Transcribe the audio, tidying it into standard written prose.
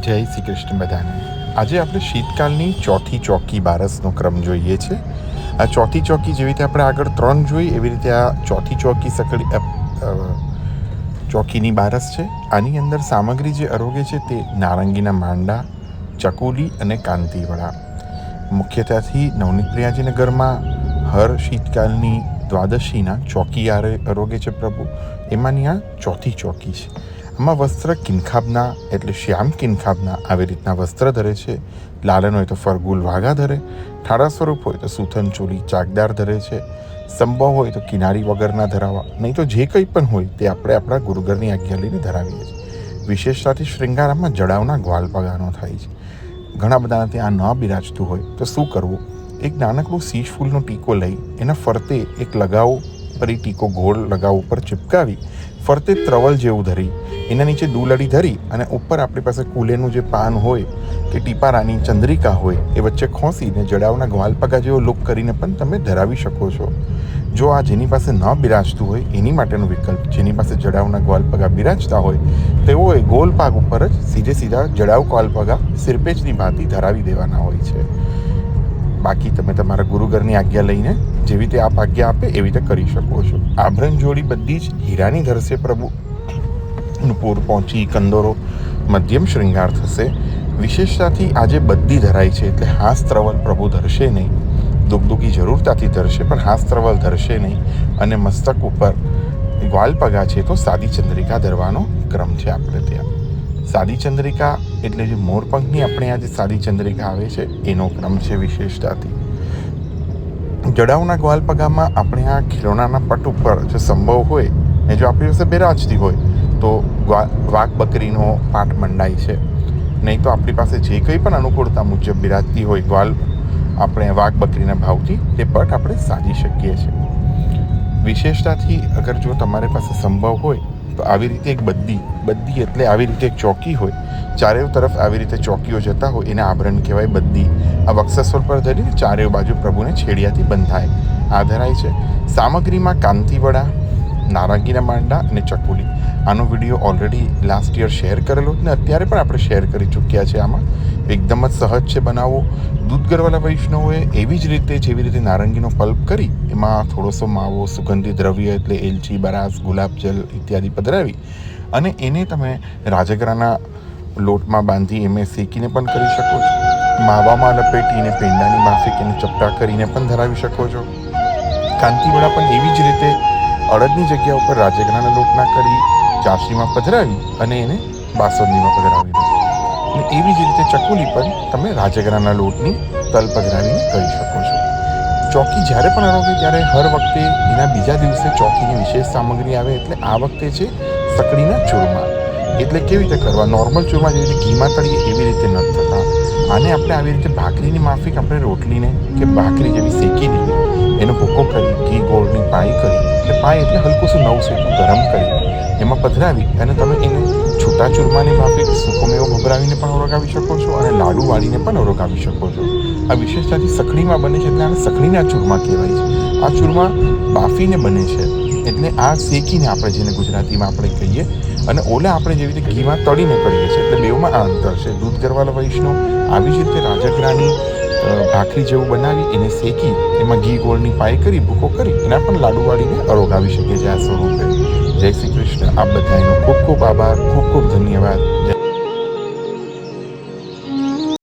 જય શ્રી કૃષ્ણ બધાને. આજે આપણે શીતકાલની ચોથી ચોકી બારસનો ક્રમ જોઈએ છે. આ ચોથી ચોકી જેવી રીતે આપણે આગળ 3 જોઈ એવી રીતે આ ચોથી ચોકી ચોકીની બારસ છે. આની અંદર સામગ્રી જે આરોગે છે તે નારંગીના માંડા, ચકુલી અને કાંતિવડા. મુખ્યત્વેથી નવનીત પ્રિયાજીના ઘરમાં હર શીતકાલની દ્વાદશીના ચોકી આરોગે છે પ્રભુ. એમાંની આ ચોથી ચોકી છે. આમાં વસ્ત્ર કિનખાબના એટલે શ્યામ કિનખાબના આવી રીતના વસ્ત્ર ધરે છે. લાલન હોય તો ફરગુલ વાઘા ધરે, ઠાડા સ્વરૂપ હોય તો સુથન ચોલી ચાકદાર ધરે છે. સંભવ હોય તો કિનારી વગરના ધરાવવા, નહીં તો જે કંઈ પણ હોય તે આપણે આપણા ગુરુઘરની આજ્ઞા લઈને ધરાવીએ છીએ. વિશેષતાથી શૃંગારામાં જડાવના ગ્વાલપગાનો થાય છે. ઘણા બધાને ત્યાં ન બિરાજતું હોય તો શું કરવું? એક નાનકડું શીશ ફૂલનો ટીકો લઈ એના ફરતે એક લગાવ પર એ ટીકો ગોળ લગાવ ઉપર ચિપકાવી ફરતે ત્રવલ જેવું ધરી એના નીચે દુલડી ધરી અને ઉપર આપણી પાસે કુલેનું જે પાન હોય કે ટીપારાની ચંદ્રિકા હોય એ વચ્ચે ખોસીને જડાવના ગ્વાલપગા જેવો લુક કરીને પણ તમે ધરાવી શકો છો. જો આ જેની પાસે ન બિરાજતું હોય એની માટેનો વિકલ્પ, જેની પાસે જડાવના ગ્વાલપગા બિરાજતા હોય તેઓએ ગોલ પાગ ઉપર જ સીધા જડાવ ગ્વાલપગા સિરપેચની ભાંતિ ધરાવી દેવાના હોય છે. બાકી તમે તમારા ગુરુઘરની આજ્ઞા લઈને જેવી રીતે આપ આજ્ઞા આપે એવી રીતે કરી શકો છો. આભરણ જોડી બધી જ હીરાની ધરશે પ્રભુ. નુપુર, પહોંચી, કંદોરો મધ્યમ શૃંગાર થશે. વિશેષતાથી આજે બધી ધરાય છે એટલે હાસ ત્રવલ પ્રભુ ધરશે નહીં. દુગદુગી જરૂરતાથી ધરશે પણ હાસ ત્રવલ ધરશે નહીં. અને મસ્તક ઉપર ગ્વાલપગા છે તો સાદી ચંદ્રિકા ધરવાનો ક્રમ છે આપણે ત્યાં. સાદી ચંદ્રિકા એટલે જે મોરપંખની આપણે આ જે સાદી ચંદ્રિકા આવે છે એનો ક્રમ છે વિશેષતાથી. જડાવના ગ્વાલપગામાં આપણે આ ખીલોનાના પટ ઉપર જો સંભવ હોય ને જો આપણી પાસે બિરાજતી હોય તો વાઘ બકરીનો પાટ મંડાય છે. નહીં તો આપણી પાસે જે કંઈ પણ અનુકૂળતા મુજબ બિરાજતી હોય ગ્વાલ આપણે વાઘ બકરીના ભાવથી તે પટ આપણે સાજી શકીએ છીએ. વિશેષતાથી અગર જો તમારી પાસે સંભવ હોય તો આવી રીતે એક બદ્દી એટલે આવી રીતે એક ચોકી હોય, ચારેય તરફ આવી રીતે ચોકીઓ જતા હોય એને આભરણ કહેવાય બદ્દી. આ વક્ષસ્વર પર ધરીને ચારેય બાજુ પ્રભુને છેડિયાથી બંધાય આ ધરાય છે. સામગ્રીમાં કાંતિવડા, નારંગીના માંડા અને ચકુલી. આનો video already last year share કરેલો ને અત્યારે પણ આપણે શેર કરી ચૂક્યા છે. આમાં એકદમ જ સહજ છે બનાવવો. દૂધ ગરવાલા વૈષ્ણવોએ એવી જ રીતે જેવી રીતે નારંગીનો પલ્પ કરી એમાં થોડોસો માવો, સુગંધી દ્રવ્ય એટલે એલચી, બરાસ, ગુલાબજલ ઇત્યાદિ પધરાવી અને એને તમે રાજગરાના લોટમાં બાંધી એમે શેકીને પણ કરી શકો છો. માવામાં લપેટીને પેંડાની માફિક એને ચપટા કરીને પણ ધરાવી શકો છો. કાંતિવડા પણ એવી જ રીતે અડદની જગ્યા ઉપર રાજગરાના લોટના કરી ચાસણીમાં પધરાવી અને એને બાસુંદીમાં પધરાવી દો. અને એવી જ રીતે ચકુલી પણ તમે રાજગરાના લોટની તલ પધરાવીને કરી શકો છો. ચોકી જ્યારે પણ આરોગે ત્યારે હર વખતે એના બીજા દિવસે ચોકીની વિશેષ સામગ્રી આવે એટલે આ વખતે છે સકડીના ચૂરમા. એટલે કેવી રીતે કરવા? નોર્મલ ચૂરમા જેવી રીતે ઘીમાં તળીએ એવી રીતે ન થતા આને આપણે આવી રીતે ભાખરીની માફિક આપણે રોટલીને કે ભાખરી જેવી શેકી દઈએ, એનો ભૂકો કરી ઘી ગોળની પાઈ કરી એટલે પાઈ એટલે હલકું શું નવ શેકું ગરમ કરી એમાં પધરાવી અને તમે એને છૂટા ચૂરમાની માફિક સૂકો મેવો ભભરાવીને પણ ઓળગાવી શકો છો અને લાડુ વાળીને પણ ઓળગાવી શકો છો. આ વિશેષતાથી સખડીમાં બને છે એટલે આને સખડીના ચૂરમા કહેવાય છે. આ ચૂરમા બાફીને બને છે એટલે આ શેકીને આપણે જેને ગુજરાતીમાં આપણે કહીએ અને ઓલા આપણે જેવી રીતે ઘીમાં તળીને કરીએ છીએ એટલે બેઉમાં આ અંતર છે. દૂધ ગરવાલા વૈષ્ણવ આવી જ રીતે રાજગરાની ભાખરી જેવું બનાવી એને શેકી એમાં ઘી ગોળની પાઈ કરી ભૂકો કરી એના પણ લાડુ વાળીને અરોગાવી શકે છે આ સ્વરૂપે. જય શ્રી કૃષ્ણ. આપ બધાનો ખૂબ ખૂબ આભાર, ખૂબ ખૂબ ધન્યવાદ.